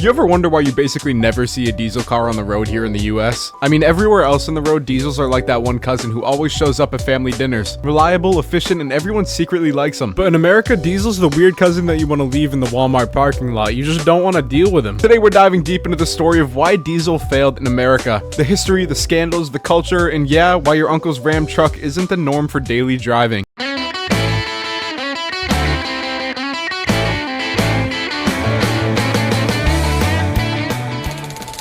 You ever wonder why you basically never see a diesel car on the road here in the US? I mean, everywhere else on the road, diesels are like that one cousin who always shows up at family dinners. Reliable, efficient, and everyone secretly likes them. But in America, diesel's the weird cousin that you want to leave in the Walmart parking lot. You just don't want to deal with him. Today, we're diving deep into the story of why diesel failed in America. The history, the scandals, the culture, and yeah, why your uncle's Ram truck isn't the norm for daily driving.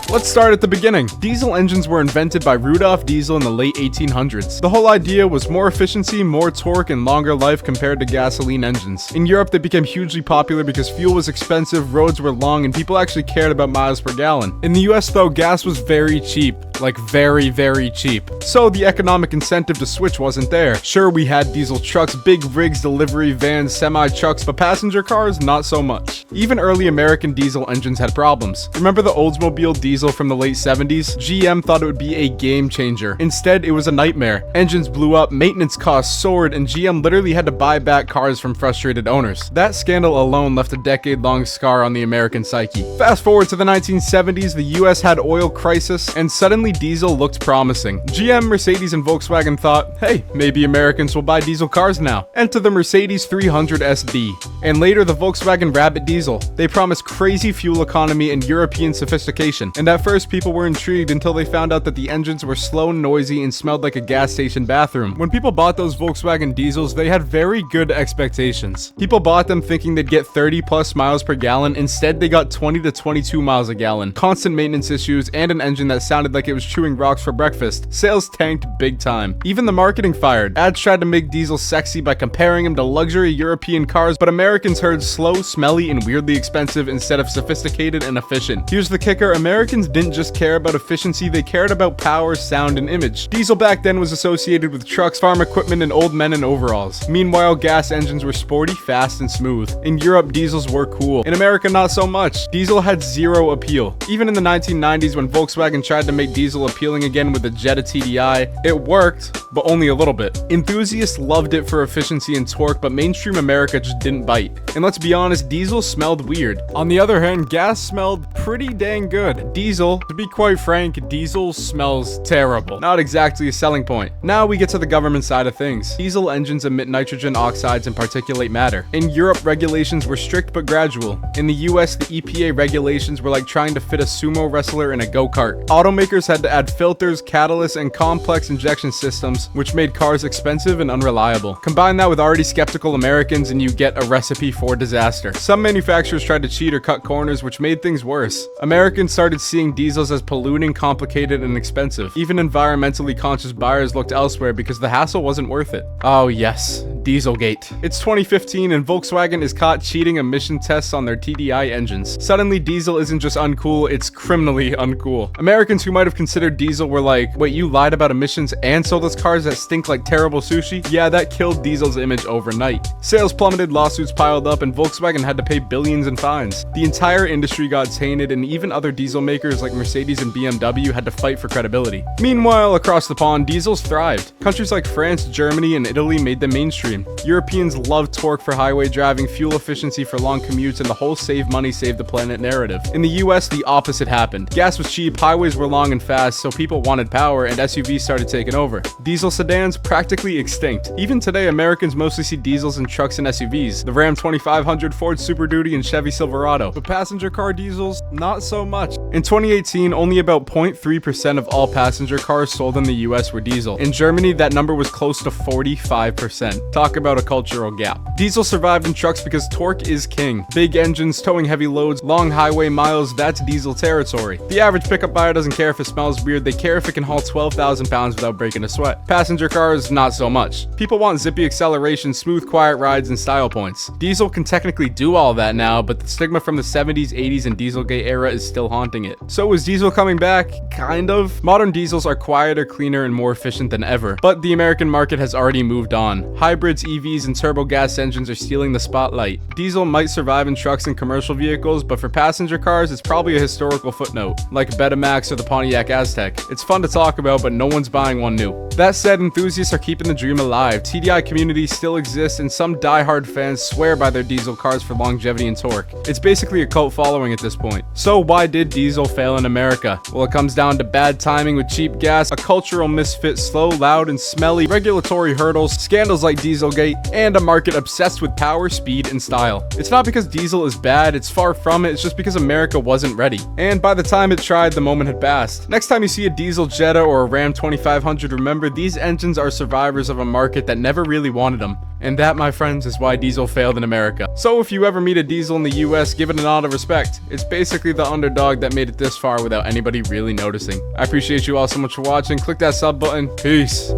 Let's start at the beginning. Diesel engines were invented by Rudolf Diesel in the late 1800s. The whole idea was more efficiency, more torque, and longer life compared to gasoline engines. In Europe, they became hugely popular because fuel was expensive, roads were long, and people actually cared about miles per gallon. In the US though, gas was very cheap. Like very, very cheap. So the economic incentive to switch wasn't there. Sure, we had diesel trucks, big rigs, delivery vans, semi-trucks, but passenger cars, not so much. Even early American diesel engines had problems. Remember the Oldsmobile diesel from the late 70s? GM thought it would be a game changer. Instead, it was a nightmare. Engines blew up, maintenance costs soared, and GM literally had to buy back cars from frustrated owners. That scandal alone left a decade-long scar on the American psyche. Fast forward to the 1970s, the US had oil crisis, and suddenly diesel looked promising. GM, Mercedes, and Volkswagen thought, hey, maybe Americans will buy diesel cars now. Enter the Mercedes 300 SD, and later the Volkswagen Rabbit diesel. They promised crazy fuel economy and European sophistication, and at first people were intrigued until they found out that the engines were slow, noisy, and smelled like a gas station bathroom. When people bought those Volkswagen diesels, they had very good expectations. People bought them thinking they'd get 30 plus miles per gallon. Instead, they got 20 to 22 miles a gallon, constant maintenance issues, and an engine that sounded like it was chewing rocks for breakfast. Sales tanked big time. Even the marketing fired. Ads tried to make diesel sexy by comparing them to luxury European cars, but Americans heard slow, smelly, and weirdly expensive instead of sophisticated and efficient. Here's the kicker: Americans didn't just care about efficiency, they cared about power, sound, and image. Diesel back then was associated with trucks, farm equipment, and old men in overalls. Meanwhile, gas engines were sporty, fast, and smooth. In Europe, diesels were cool. In America, not so much. Diesel had zero appeal. Even in the 1990s, when Volkswagen tried to make diesel appealing again with the Jetta TDI, it worked, but only a little bit. Enthusiasts loved it for efficiency and torque, but mainstream America just didn't bite. And let's be honest, diesel smelled weird. On the other hand, gas smelled pretty dang good. Diesel, to be quite frank, diesel smells terrible. Not exactly a selling point. Now we get to the government side of things. Diesel engines emit nitrogen oxides and particulate matter. In Europe, regulations were strict but gradual. In the US, the EPA regulations were like trying to fit a sumo wrestler in a go-kart. Automakers had to add filters, catalysts, and complex injection systems, which made cars expensive and unreliable. Combine that with already skeptical Americans and you get a recipe for disaster. Some manufacturers tried to cheat or cut corners, which made things worse. Americans started seeing diesels as polluting, complicated, and expensive. Even environmentally conscious buyers looked elsewhere because the hassle wasn't worth it. Oh yes, Dieselgate. It's 2015 and Volkswagen is caught cheating emission tests on their TDI engines. Suddenly, diesel isn't just uncool, it's criminally uncool. Americans who might have considered diesel were like, wait, you lied about emissions and sold us cars that stink like terrible sushi? Yeah, that killed diesel's image overnight. Sales plummeted, lawsuits piled up, and Volkswagen had to pay billions in fines. The entire industry got tainted, and even other diesel makers like Mercedes and BMW had to fight for credibility. Meanwhile, across the pond, diesels thrived. Countries like France, Germany, and Italy made them mainstream. Europeans loved torque for highway driving, fuel efficiency for long commutes, and the whole save money, save the planet narrative. In the US, the opposite happened. Gas was cheap, highways were long and fast, so people wanted power, and SUVs started taking over. Diesel sedans practically extinct. Even today, Americans mostly see diesels in trucks and SUVs, the Ram 2500, Ford Super Duty, and Chevy Silverado. But passenger car diesels, not so much. In 2018, only about 0.3% of all passenger cars sold in the US were diesel. In Germany, that number was close to 45%. Talk about a cultural gap. Diesel survived in trucks because torque is king. Big engines, towing heavy loads, long highway miles, that's diesel territory. The average pickup buyer doesn't care if it smells weird, they care if it can haul 12,000 pounds without breaking a sweat. Passenger cars, not so much. People want zippy acceleration, smooth, quiet rides, and style points. Diesel can technically do all that now, but the stigma from the 70s, 80s, and Dieselgate era is still haunting it. So is diesel coming back? Kind of. Modern diesels are quieter, cleaner, and more efficient than ever, but the American market has already moved on. Hybrids, EVs, and turbo gas engines are stealing the spotlight. Diesel might survive in trucks and commercial vehicles, but for passenger cars, it's probably a historical footnote, like Betamax or the Pontiac Cadillac Aztec. It's fun to talk about, but no one's buying one new. That said, enthusiasts are keeping the dream alive. TDI community still exists, and some die-hard fans swear by their diesel cars for longevity and torque. It's basically a cult following at this point. So why did diesel fail in America? Well, it comes down to bad timing with cheap gas, a cultural misfit, slow, loud, and smelly, regulatory hurdles, scandals like Dieselgate, and a market obsessed with power, speed, and style. It's not because diesel is bad, it's far from it, it's just because America wasn't ready. And by the time it tried, the moment had passed. Next time you see a diesel Jetta or a Ram 2500, remember these engines are survivors of a market that never really wanted them. And that, my friends, is why diesel failed in America. So if you ever meet a diesel in the US, give it a nod of respect. It's basically the underdog that made it this far without anybody really noticing. I appreciate you all so much for watching. Click that sub button. Peace.